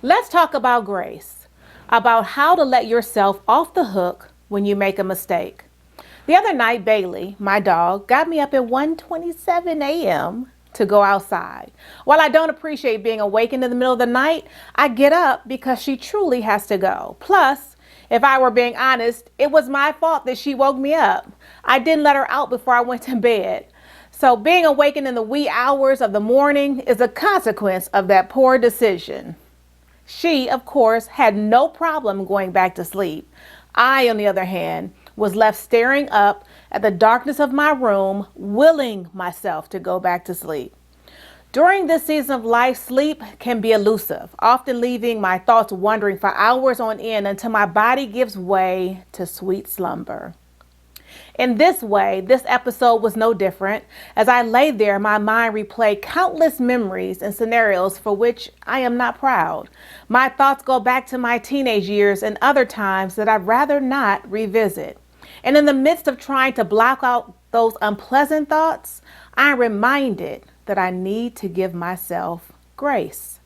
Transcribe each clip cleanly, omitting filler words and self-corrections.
Let's talk about grace, about how to let yourself off the hook when you make a mistake. The other night, Bailey, my dog, got me up at 1:27 a.m. to go outside. While I don't appreciate being awakened in the middle of the night, I get up because she truly has to go. Plus, if I were being honest, it was my fault that she woke me up. I didn't let her out before I went to bed. So being awakened in the wee hours of the morning is a consequence of that poor decision. She, of course, had no problem going back to sleep. I, on the other hand, was left staring up at the darkness of my room, willing myself to go back to sleep. During this season of life, sleep can be elusive, often leaving my thoughts wandering for hours on end until my body gives way to sweet slumber. In this way, this episode was no different. As I lay there, my mind replayed countless memories and scenarios for which I am not proud. My thoughts go back to my teenage years and other times that I'd rather not revisit. And in the midst of trying to block out those unpleasant thoughts, I'm reminded that I need to give myself grace.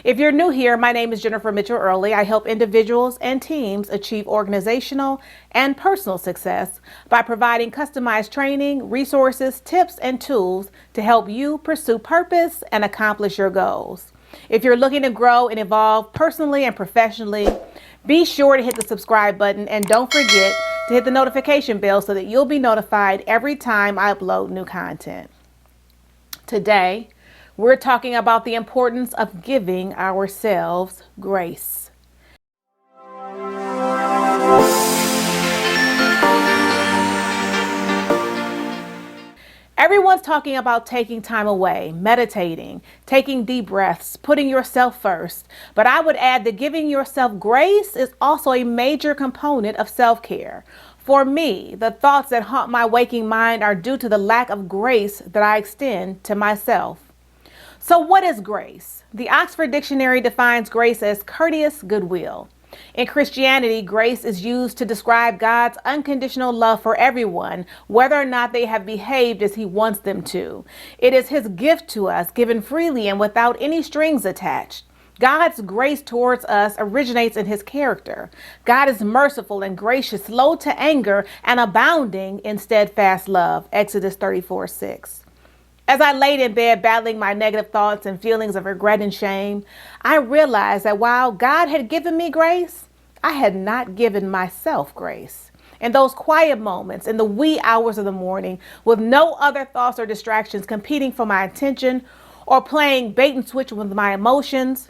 If you're new here, my name is JMEarley. I help individuals and teams achieve organizational and personal success by providing customized training, resources, tips, and tools to help you pursue purpose and accomplish your goals. If you're looking to grow and evolve personally and professionally, be sure to hit the subscribe button and don't forget to hit the notification bell so that you'll be notified every time I upload new content. Today, we're talking about the importance of giving ourselves grace. Everyone's talking about taking time away, meditating, taking deep breaths, putting yourself first. But I would add that giving yourself grace is also a major component of self-care. For me, the thoughts that haunt my waking mind are due to the lack of grace that I extend to myself. So what is grace? The Oxford Dictionary defines grace as courteous goodwill. In Christianity, grace is used to describe God's unconditional love for everyone, whether or not they have behaved as He wants them to. It is His gift to us, given freely and without any strings attached. God's grace towards us originates in His character. God is merciful and gracious, slow to anger, and abounding in steadfast love. Exodus 34:6. As I laid in bed battling my negative thoughts and feelings of regret and shame, I realized that while God had given me grace, I had not given myself grace. In those quiet moments, in the wee hours of the morning, with no other thoughts or distractions competing for my attention or playing bait and switch with my emotions,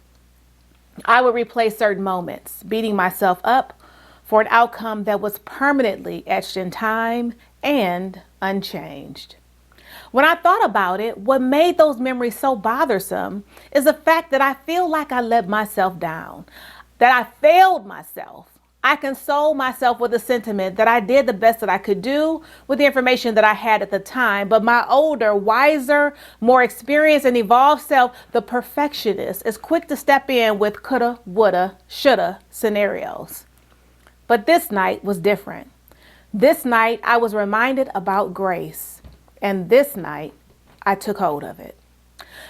I would replay certain moments, beating myself up for an outcome that was permanently etched in time and unchanged. When I thought about it, what made those memories so bothersome is the fact that I feel like I let myself down, that I failed myself. I console myself with the sentiment that I did the best that I could do with the information that I had at the time. But my older, wiser, more experienced and evolved self, the perfectionist, is quick to step in with coulda, woulda, shoulda scenarios. But this night was different. This night I was reminded about grace. And this night, I took hold of it.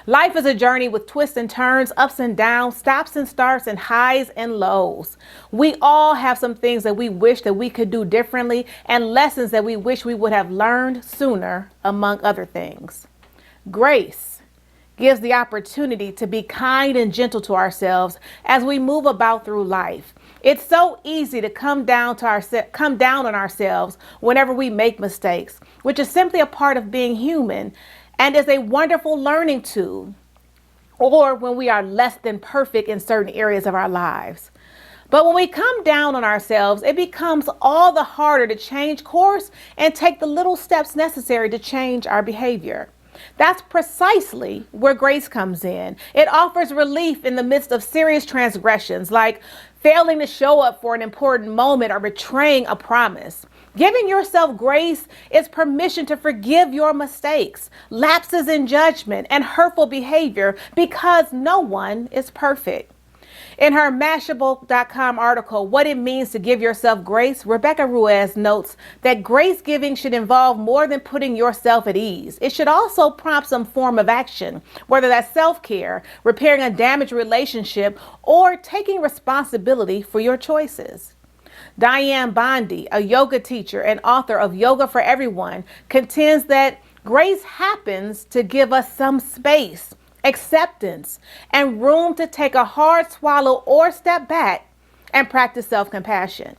Life is a journey with twists and turns, ups and downs, stops and starts, and highs and lows. We all have some things that we wish that we could do differently and lessons that we wish we would have learned sooner, among other things. Grace gives the opportunity to be kind and gentle to ourselves as we move about through life. It's so easy to come down on ourselves whenever we make mistakes, which is simply a part of being human and is a wonderful learning tool, or when we are less than perfect in certain areas of our lives. But when we come down on ourselves, it becomes all the harder to change course and take the little steps necessary to change our behavior. That's precisely where grace comes in. It offers relief in the midst of serious transgressions, like failing to show up for an important moment or betraying a promise. Giving yourself grace is permission to forgive your mistakes, lapses in judgment, and hurtful behavior because no one is perfect. In her Mashable.com article, What It Means to Give Yourself Grace, Rebecca Ruiz notes that grace giving should involve more than putting yourself at ease. It should also prompt some form of action, whether that's self-care, repairing a damaged relationship, or taking responsibility for your choices. Diane Bondi, a yoga teacher and author of Yoga for Everyone, contends that grace happens to give us some space, acceptance, and room to take a hard swallow or step back and practice self-compassion.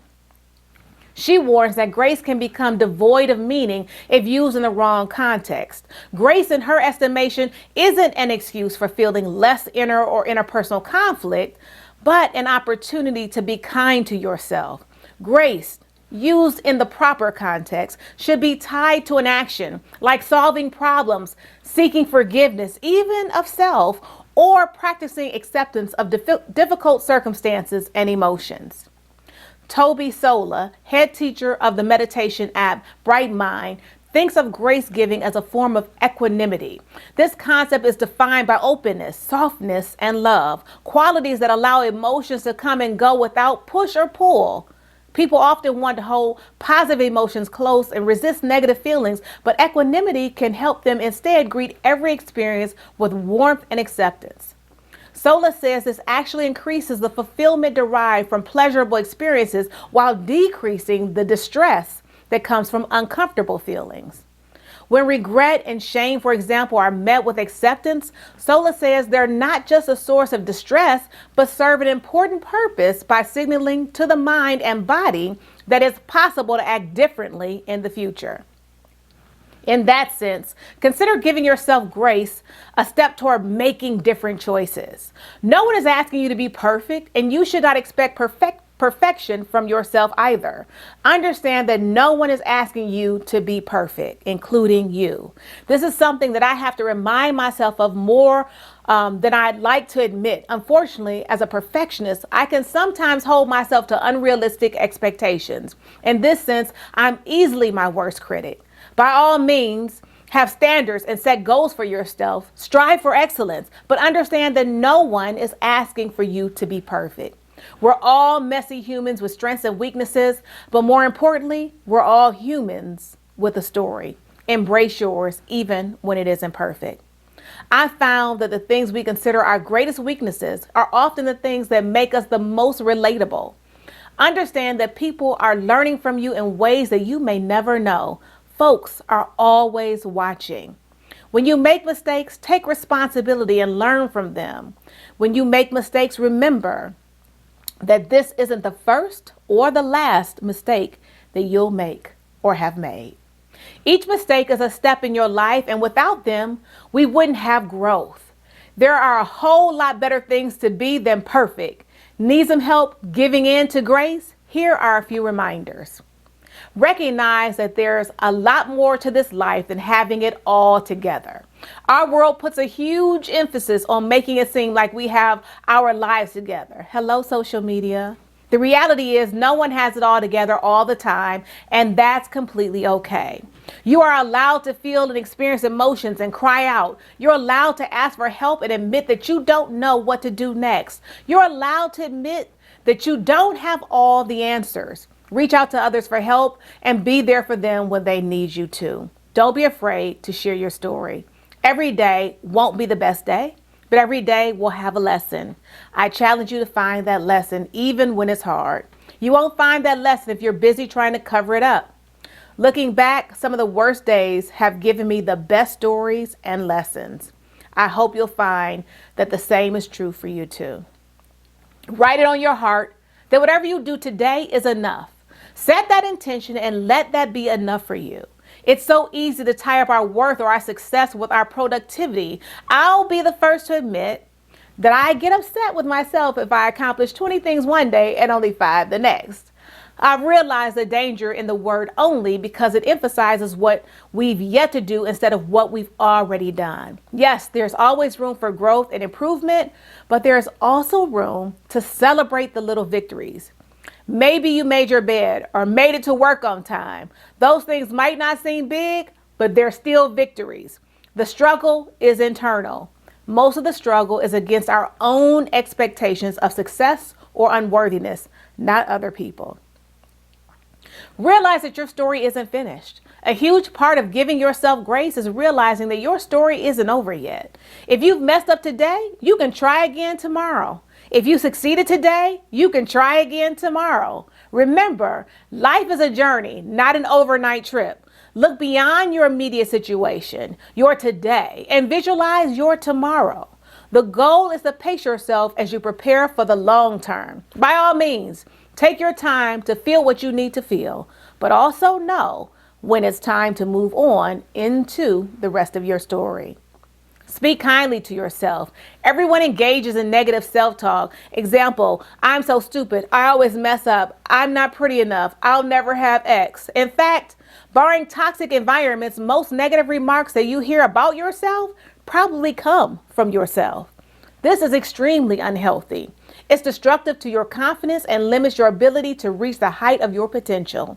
She warns that grace can become devoid of meaning if used in the wrong context. Grace, in her estimation, isn't an excuse for feeling less inner or interpersonal conflict, but an opportunity to be kind to yourself. Grace, used in the proper context, should be tied to an action like solving problems, seeking forgiveness, even of self, or practicing acceptance of difficult circumstances and emotions. Toby Sola, head teacher of the meditation app Bright Mind, thinks of grace giving as a form of equanimity. This concept is defined by openness, softness, and love, qualities that allow emotions to come and go without push or pull. People often want to hold positive emotions close and resist negative feelings, but equanimity can help them instead greet every experience with warmth and acceptance. Sola says this actually increases the fulfillment derived from pleasurable experiences while decreasing the distress that comes from uncomfortable feelings. When regret and shame, for example, are met with acceptance, Sola says they're not just a source of distress, but serve an important purpose by signaling to the mind and body that it's possible to act differently in the future. In that sense, consider giving yourself grace a step toward making different choices. No one is asking you to be perfect, and you should not expect perfection from yourself either. Understand that no one is asking you to be perfect, including you. This is something that I have to remind myself of more than I'd like to admit. Unfortunately, as a perfectionist, I can sometimes hold myself to unrealistic expectations. In this sense, I'm easily my worst critic. By all means, have standards and set goals for yourself. Strive for excellence, but understand that no one is asking for you to be perfect. We're all messy humans with strengths and weaknesses, but more importantly, we're all humans with a story. Embrace yours, even when it isn't perfect. I found that the things we consider our greatest weaknesses are often the things that make us the most relatable. Understand that people are learning from you in ways that you may never know. Folks are always watching. When you make mistakes, take responsibility and learn from them. When you make mistakes, remember that this isn't the first or the last mistake that you'll make or have made. Each mistake is a step in your life, and without them, we wouldn't have growth. There are a whole lot better things to be than perfect. Need some help giving in to grace? Here are a few reminders. Recognize that there's a lot more to this life than having it all together. Our world puts a huge emphasis on making it seem like we have our lives together. Hello, social media. The reality is no one has it all together all the time, and that's completely okay. You are allowed to feel and experience emotions and cry out. You're allowed to ask for help and admit that you don't know what to do next. You're allowed to admit that you don't have all the answers. Reach out to others for help and be there for them when they need you to. Don't be afraid to share your story. Every day won't be the best day, but every day will have a lesson. I challenge you to find that lesson even when it's hard. You won't find that lesson if you're busy trying to cover it up. Looking back, some of the worst days have given me the best stories and lessons. I hope you'll find that the same is true for you too. Write it on your heart that whatever you do today is enough. Set that intention and let that be enough for you. It's so easy to tie up our worth or our success with our productivity. I'll be the first to admit that I get upset with myself if I accomplish 20 things one day and only 5 the next. I've realized the danger in the word only because it emphasizes what we've yet to do instead of what we've already done. Yes, there's always room for growth and improvement, but there's also room to celebrate the little victories. Maybe you made your bed or made it to work on time. Those things might not seem big, but they're still victories. The struggle is internal. Most of the struggle is against our own expectations of success or unworthiness, not other people. Realize that your story isn't finished. A huge part of giving yourself grace is realizing that your story isn't over yet. If you've messed up today, you can try again tomorrow. If you succeeded today, you can try again tomorrow. Remember, life is a journey, not an overnight trip. Look beyond your immediate situation, your today, and visualize your tomorrow. The goal is to pace yourself as you prepare for the long term. By all means, take your time to feel what you need to feel, but also know when it's time to move on into the rest of your story. Speak kindly to yourself. Everyone engages in negative self-talk. Example, I'm so stupid. I always mess up. I'm not pretty enough. I'll never have X. In fact, barring toxic environments, most negative remarks that you hear about yourself probably come from yourself. This is extremely unhealthy. It's destructive to your confidence and limits your ability to reach the height of your potential.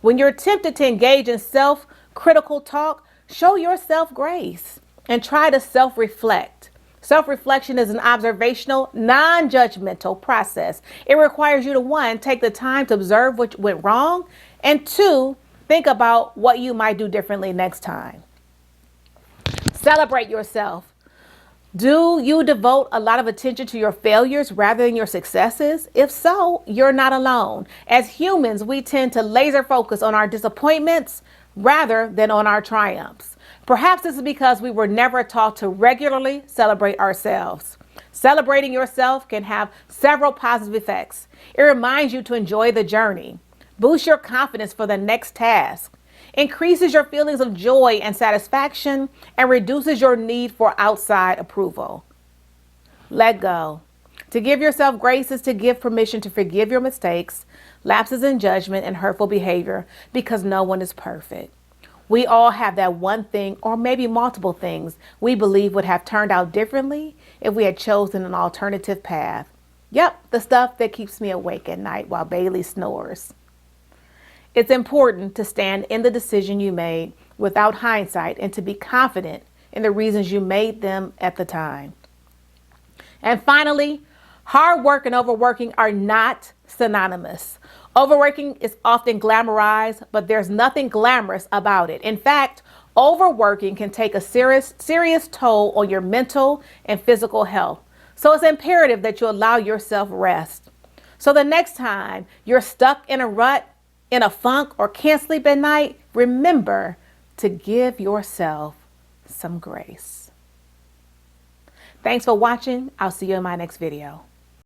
When you're tempted to engage in self-critical talk, show yourself grace and try to self-reflect. Self-reflection is an observational, non-judgmental process. It requires you to, 1, take the time to observe what went wrong, and 2, think about what you might do differently next time. Celebrate yourself. Do you devote a lot of attention to your failures rather than your successes? If so, you're not alone. As humans, we tend to laser focus on our disappointments rather than on our triumphs. Perhaps this is because we were never taught to regularly celebrate ourselves. Celebrating yourself can have several positive effects. It reminds you to enjoy the journey, boosts your confidence for the next task, increases your feelings of joy and satisfaction, and reduces your need for outside approval. Let go. To give yourself grace is to give permission to forgive your mistakes, lapses in judgment, and hurtful behavior, because no one is perfect. We all have that one thing, or maybe multiple things, we believe would have turned out differently if we had chosen an alternative path. Yep, the stuff that keeps me awake at night while Bailey snores. It's important to stand in the decision you made without hindsight and to be confident in the reasons you made them at the time. And finally, hard work and overworking are not synonymous. Overworking is often glamorized, but there's nothing glamorous about it. In fact, overworking can take a serious toll on your mental and physical health. So it's imperative that you allow yourself rest. So the next time you're stuck in a rut, in a funk, or can't sleep at night, remember to give yourself some grace. Thanks for watching. I'll see you in my next video.